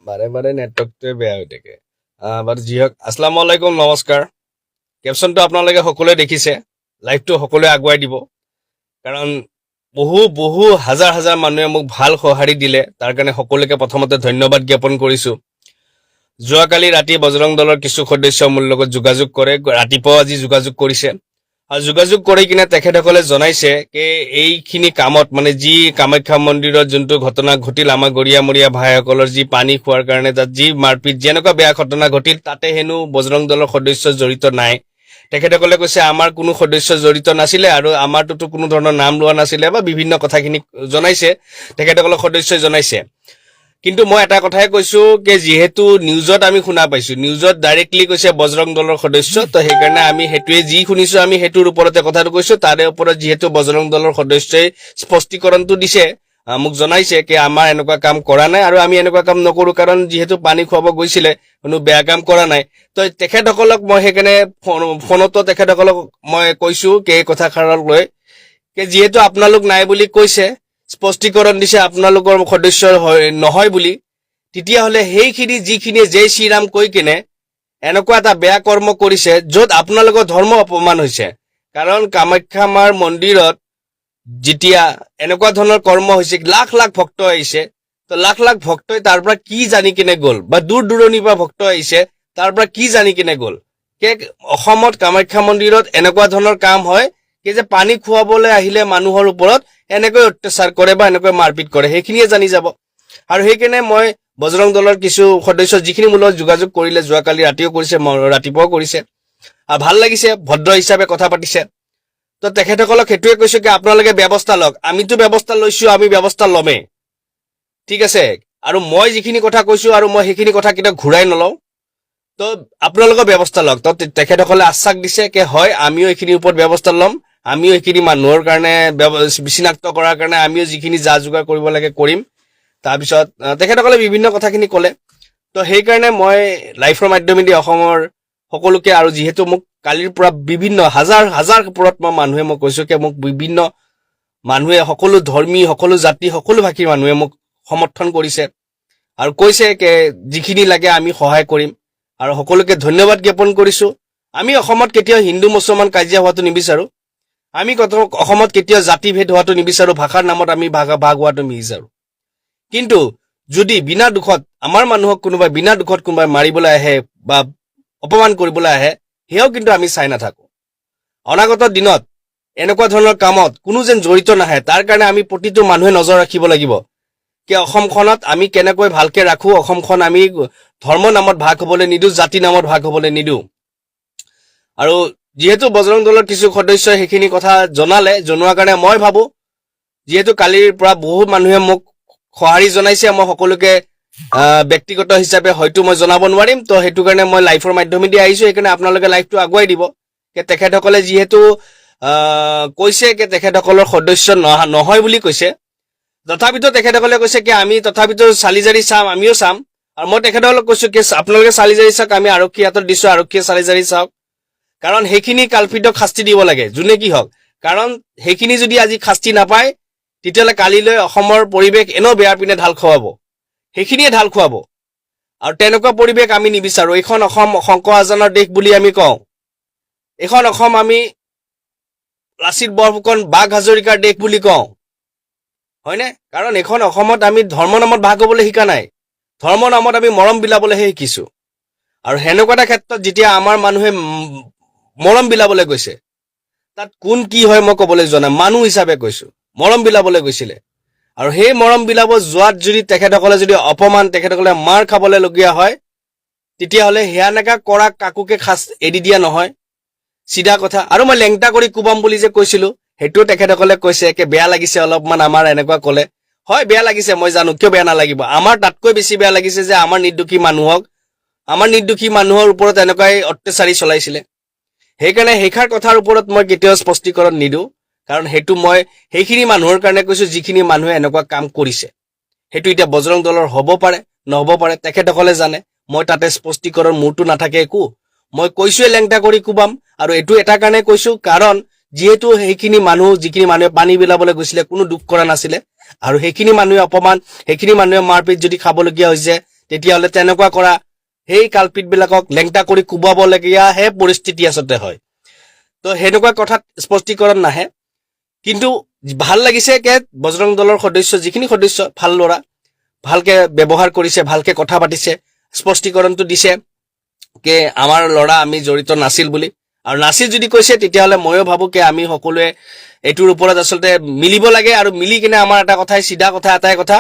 বাৰে বাৰে নেটৱৰ্কটোৱে বেয়া হৈ থাকে বাৰু যি হওক আসসালামু আলাইকুম নমস্কাৰ কেপশ্যনটো আপোনালোকে সকলোৱে দেখিছে লাইভটো সকলোৱে আগুৱাই দিব কাৰণ বহু বহু হাজাৰ হাজাৰ মানুহে মোক ভাল সঁহাৰি দিলে তাৰ কাৰণে সকলোকে প্ৰথমতে ধন্যবাদ জ্ঞাপন কৰিছোঁ যোৱাকালি ৰাতি বজৰং দলৰ কিছু সদস্য মোৰ লগত যোগাযোগ কৰে ৰাতিপুৱা আজি যোগাযোগ কৰিছে আৰু যোগাযোগ কৰি কিনে তেখেতসকলে জনাইছে যে এইখিনি কামত মানে যি কামাখ্যা মন্দিৰত যোনটো ঘটনা ঘটিল আমাৰ গৰিয়ামৰীয়া ভাইসকলৰ যি পানী খোৱাৰ কাৰণে তাত যি মাৰপিট যেনেকুৱা বেয়া ঘটনা ঘটিল তাতে হেনো বজৰং দলৰ সদস্য জড়িত নাই তেখেতসকলে কৈছে আমাৰ কোনো সদস্য জড়িত নাছিলে আৰু আমাৰটোতো কোনো ধৰণৰ নাম লোৱা নাছিলে বা বিভিন্ন কথাখিনি জনাইছে তেখেতসকলৰ সদস্যই জনাইছে কিন্তু মই এটা কথাই কৈছো যে যেহেতু নিউজত আমি শুনা পাইছো নিউজত ডাইৰেক্টলি কৈছে বজৰং দলৰ সদস্য তো সেইকাৰণে আমি হেতুৱে যি শুনিছো আমি হেতুৰ ওপৰতে কথাটো কৈছো তাৰে ওপৰত যেহেতু বজৰং দলৰ সদস্যই স্পষ্টীকৰণটো দিছে মোক জনাইছে যে আমাৰ এনেকুৱা কাম কৰা নাই আৰু আমি এনেকুৱা কাম নকৰো কাৰণ যেহেতু পানী খুৱাব গৈছিলে কোনো বেয়া কাম কৰা নাই তো তেখেতসকলক মই সেইকাৰণে ফোনতো তেখেতসকলক মই কৈছো যে এই কথাষাৰক লৈ যে যেহেতু আপোনালোক নাই বুলি কৈছে স্পষ্টীকৰণ দিছে আপোনালোকৰ সদস্য নহয় বুলি তেতিয়াহলে সেইখিনি যিখিনি জয় শ্ৰীৰাম কৈ কিনে এনেকুৱা এটা বেয়া কৰ্ম কৰিছে য'ত আপোনালোকৰ ধৰ্ম অপমান হৈছে কাৰণ কামাখ্যা মাৰ মন্দিৰত যেতিয়া এনেকুৱা ধৰণৰ কৰ্ম হৈছে লাখ লাখ ভক্ত আহিছে তো লাখ লাখ ভক্তই তাৰ পৰা কি জানি কিনে গ'ল বা দূৰ দূৰণিৰ পৰা ভক্ত আহিছে তাৰ পৰা কি জানি কিনে গ'ল কে অসমত কামাখ্যা মন্দিৰত এনেকুৱা ধৰণৰ কাম হয় যে পানী খুৱাবলৈ আহিলে মানুহৰ ওপৰত এনেকৈ অত্যাচাৰ কৰে বা এনেকৈ মাৰপিট কৰে সেইখিনিয়ে জানি যাব আৰু সেইকাৰণে মই বজৰং দলৰ কিছু সদস্য যিখিনি মূলত যোগাযোগ কৰিলে যোৱাকালি ৰাতিও কৰিছে ৰাতিপুৱাও কৰিছে আৰু ভাল লাগিছে ভদ্ৰ হিচাপে কথা পাতিছে তো তেখেতসকলক হেতুৱে কৈছো যে আপোনালোকে ব্যৱস্থা লওক আমিতো ব্যৱস্থা লৈছো আমি ব্যৱস্থা লমে ঠিক আছে আৰু মই যিখিনি কথা কৈছো আৰু মই সেইখিনি কথা কিটা ঘূৰাই নলওঁ তো আপোনালোকৰ ব্যৱস্থা লওক তো তেখেতসকলে আশ্বাস দিছে যে হয় আমিও এইখিনিৰ ওপৰত ব্যৱস্থা ল'ম আমিও এইখিনি মানুহৰ কাৰণে চিনাক্ত কৰাৰ কাৰণে আমিও যিখিনি যা যোগাৰ কৰিব লাগে কৰিম তাৰপিছত তেখেতসকলে বিভিন্ন কথাখিনি ক'লে তো সেইকাৰণে মই লাইফৰ মাধ্যমেদি অসমৰ সকলোকে আৰু যিহেতু মোক কালিৰ পৰা বিভিন্ন হাজাৰ হাজাৰ ওপৰত মানুহে মোক কৈছো যে মোক বিভিন্ন মানুহে সকলো ধৰ্মী সকলো জাতি সকলো ভাষীৰ মানুহে মোক সমৰ্থন কৰিছে আৰু কৈছে যে যিখিনি লাগে আমি সহায় কৰিম আৰু সকলোকে ধন্যবাদ জ্ঞাপন কৰিছো আমি অসমত কেতিয়াও হিন্দু মুছলমান কাজিয়া হোৱাটো নিবিচাৰো আমি অসমত কেতিয়াও জাতি ভেদ হোৱাটো নিবিচাৰো ভাষাৰ নামত আমি ভাগ হোৱাটো নিবিচাৰো কিন্তু যদি বিনা দুখত আমাৰ মানুহক কোনোবাই বিনা দুখত কোনোবাই মাৰিবলৈ আহে বা অপমান কৰিবলৈ আহে হেও কিন্তু আমি চাই নাথাকো অনাগত দিনত এনেকুৱা ধৰণৰ কামত কোনো যেন জড়িত নাহে তাৰ কাৰণে আমি প্ৰতিটো মানুহে নজৰ ৰাখিব লাগিব যে অসমখনত আমি কেনেকৈ ভালকে ৰাখো অসমখন আমি ধৰ্ম নামত ভাগ হ'বলৈ নিদু জাতি নামত ভাগ হ'বলৈ নিদু আৰু যেহেতু বজৰং দলৰ কিছু সদস্যই সেইখিনি কথা জনোৱাৰ কাৰণে মই ভাবো যেহেতু কালিৰ পৰা বহুত মানুহে মোক সঁহাৰি জনাইছে মই সকলোকে ব্যক্তিগত হিচাপে হয়তো মই জনাব নোৱাৰিম তো সেইটো কাৰণে মই লাইভৰ মাধ্যমেদি আহিছো সেইকাৰণে আপোনালোকে লাইভটো আগুৱাই দিব যে তেখেতসকলে যিহেতু কৈছে যে তেখেতসকলৰ সদস্য নহয় বুলি কৈছে তথাপিতো তেখেতসকলে কৈছে যে আমি তথাপিতো চালিজাৰি চাম আমিও চাম আৰু মই তেখেতসকলক কৈছো যে আপোনালোকে চালিজাৰি চাওক আমি আৰক্ষী হাতত দিছো আৰক্ষীয়ে চালিজাৰি চাওক কাৰণ সেইখিনি কালপিতক শাস্তি দিব লাগে যোনে কি হওক কাৰণ সেইখিনি যদি আজি শাস্তি নাপায় তেতিয়ালে কালিলৈ অসমৰ পৰিৱেশ এনেও বেয়াৰ পিনে ঢাল খুৱাব সেইখিনিয়ে ঢাল খুৱাব আৰু তেনেকুৱা পৰিৱেশ আমি নিবিচাৰো এইখন অসম শংকৰ আজানৰ দেশ বুলি আমি কওঁ এইখন অসম আমি লাচিত বৰফুকন বাঘ হাজৰিকাৰ দেশ বুলি কওঁ হয়নে কাৰণ এইখন অসমত আমি ধৰ্ম নামত ভাগ হ'বলৈ শিকা নাই ধৰ্ম নামত আমি মৰম বিলাবলৈহে শিকিছো আৰু হেনেকুৱা এটা ক্ষেত্ৰত যেতিয়া আমাৰ মানুহে মৰম বিলাবলৈ গৈছে তাত কোন কি হয় মই ক'বলৈ যোৱা মানুহ হিচাপে কৈছো মৰম বিলাবলৈ গৈছিলে আৰু সেই মৰম বিলাব যোৱাত যদি তেখেতসকলে যদি অপমান তেখেতসকলে মাৰ খাবলৈ লগীয়া হয় তেতিয়াহ'লে হেয়ানেকা কৰা কাকুকে খাস এৰি দিয়া নহয় সিধা কথা আৰু মই লেংটা কৰি কুবাম বুলি যে কৈছিলো হেতু তেখেতসকলে কৈছে যে বেয়া লাগিছে অলপমান আমাৰ এনেকুৱা ক'লে হয় বেয়া লাগিছে মই জানো কিয় বেয়া নালাগিব আমাৰ তাতকৈ বেছি বেয়া লাগিছে যে আমাৰ নিৰ্দোষী মানুহৰ ওপৰত এনেকৈ অত্যাচাৰী চলাইছিলে সেইকাৰণে হেখাৰ কথাৰ ওপৰত মই কেতিয়াও স্পষ্টীকৰণ নিদু কাৰণ হেতু মই সেইখিনি মানুহৰ কাৰণে কৈছো যিখিনি মানুহে এনেকুৱা কাম কৰিছে হেতু এতিয়া বজৰং দলৰ হ'ব পাৰে নহব পাৰে তেখেতসকলে জানে মই তাতে স্পষ্টীকৰণ মোৰটো নাথাকে একো মই কৈছোৱে লেংটা কৰি কুবাম আৰু এটো এটা কাৰণে কৈছো কাৰণ যেহেতু সেইখিনি মানুহ যিখিনি মানুহে পানী বিলাবলৈ গৈছিলে কোনো দুখ কৰা নাছিলে আৰু সেইখিনি মানুহে অপমান সেইখিনি মানুহে মাৰপিট যদি খাবলগীয়া হৈছে তেতিয়াহ'লে তেনেকুৱা কৰা সেই কালপিতবিলাকক লেংটা কৰি কোবাবলগীয়াহে পৰিস্থিতি আচলতে হয় তো সেনেকুৱা কথাত স্পষ্টীকৰণ নাহে কিন্তু ভাল লাগিছে কে বজৰং দলৰ সদস্য যিখিনি সদস্য ভাল ল'ৰা ভালকে ব্যৱহাৰ কৰিছে ভালকে কথা পাতিছে স্পষ্টীকৰণটো দিছে কে আমাৰ ল'ৰা আমি জড়িত নাছিল বুলি আৰু নাছিল যদি কৈছে তেতিয়াহ'লে ময়ো ভাবো কে আমি সকলোৱে এইটোৰ ওপৰত আচলতে মিলিব লাগে আৰু মিলি কিনে আমাৰ এটা কথাই সিধা কথা এটাই কথা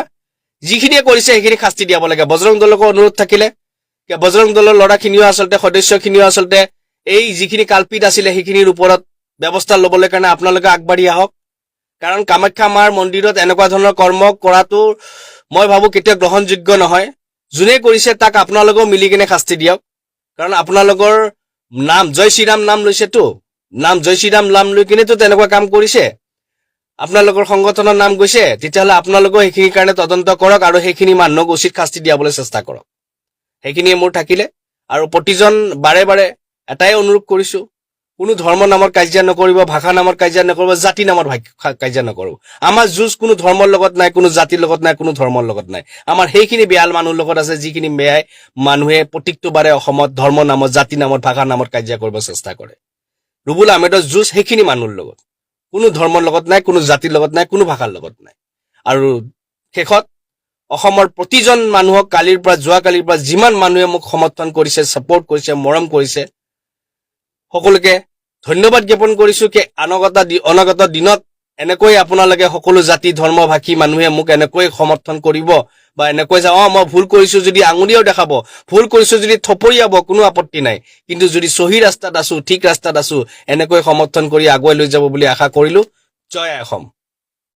যিখিনিয়ে কৰিছে সেইখিনি শাস্তি দিয়াব লাগে বজৰং দলকো অনুৰোধ থাকিলে কে বজৰং দলৰ ল'ৰাখিনিও আচলতে সদস্যখিনিও আচলতে এই যিখিনি কালপিত আছিলে সেইখিনিৰ ওপৰত ব্যৱস্থা ল'বলৈ কাৰণে আপোনালোকে আগবাঢ়ি আহক কাৰণ কামাখ্যা মাৰ মন্দিৰত এনেকুৱা ধৰণৰ কৰ্ম কৰাটো মই ভাবো কেতিয়া গ্ৰহণযোগ্য নহয় যোনে কৰিছে তাক আপোনালোকেও মিলি কিনে শাস্তি দিয়ক কাৰণ আপোনালোকৰ নাম জয় শ্ৰীৰাম নাম লৈছেতো নাম জয় শ্ৰীৰাম নাম লৈ কিনেতো তেনেকুৱা কাম কৰিছে আপোনালোকৰ সংগঠনৰ নাম গৈছে তেতিয়াহ'লে আপোনালোকেও সেইখিনিৰ কাৰণে তদন্ত কৰক আৰু সেইখিনি মানুহক উচিত শাস্তি দিয়াবলৈ চেষ্টা কৰক সেইখিনিয়ে মোৰ থাকিলে আৰু প্ৰতিজন বাৰে বাৰে এটাই অনুৰোধ কৰিছো কোনো ধৰ্ম নামৰ কাজিয়া নকৰিব ভাষা নামৰ কাজিয়া নকৰিব জাতি নামৰ কাজিয়া নকৰো আমাৰ যুঁজ কোনো ধৰ্মৰ লগত নাই কোনো জাতিৰ লগত নাই কোনো ধৰ্মৰ লগত নাই আমাৰ সেইখিনি বেয়াল মানুহৰ লগত আছে যিখিনি বেয়াই মানুহে প্ৰত্যেকটো বাৰে অসমত ধৰ্ম নামত জাতি নামত ভাষা নামত কাজিয়া কৰিব চেষ্টা কৰে ৰুবুল আহমেদৰ যুঁজ সেইখিনি মানুহৰ লগত কোনো ধৰ্মৰ লগত নাই কোনো জাতিৰ লগত নাই কোনো ভাষাৰ লগত নাই আৰু শেষত অসমৰ প্ৰতিজন মানুহক যোৱাকালিৰ পৰা যিমান মানুহে মোক সমৰ্থন কৰিছে সাপোৰ্ট কৰিছে মৰম কৰিছে সকলোকে ধন্যবাদ জ্ঞাপন কৰিছো কে অনাগত দিনত এনেকৈ আপোনালোকে সকলো জাতি ধৰ্ম ভাষী মানুহে মোক এনেকৈ সমৰ্থন কৰিব বা এনেকৈ যে মই ভুল কৰিছো যদি আঙুলিও দেখাব ভুল কৰিছো যদি থপৰিয়াব কোনো আপত্তি নাই কিন্তু যদি সহি ৰাস্তাত আছো ঠিক ৰাস্তাত আছো এনেকৈ সমৰ্থন কৰি আগুৱাই লৈ যাব বুলি আশা কৰিলো জয় অসম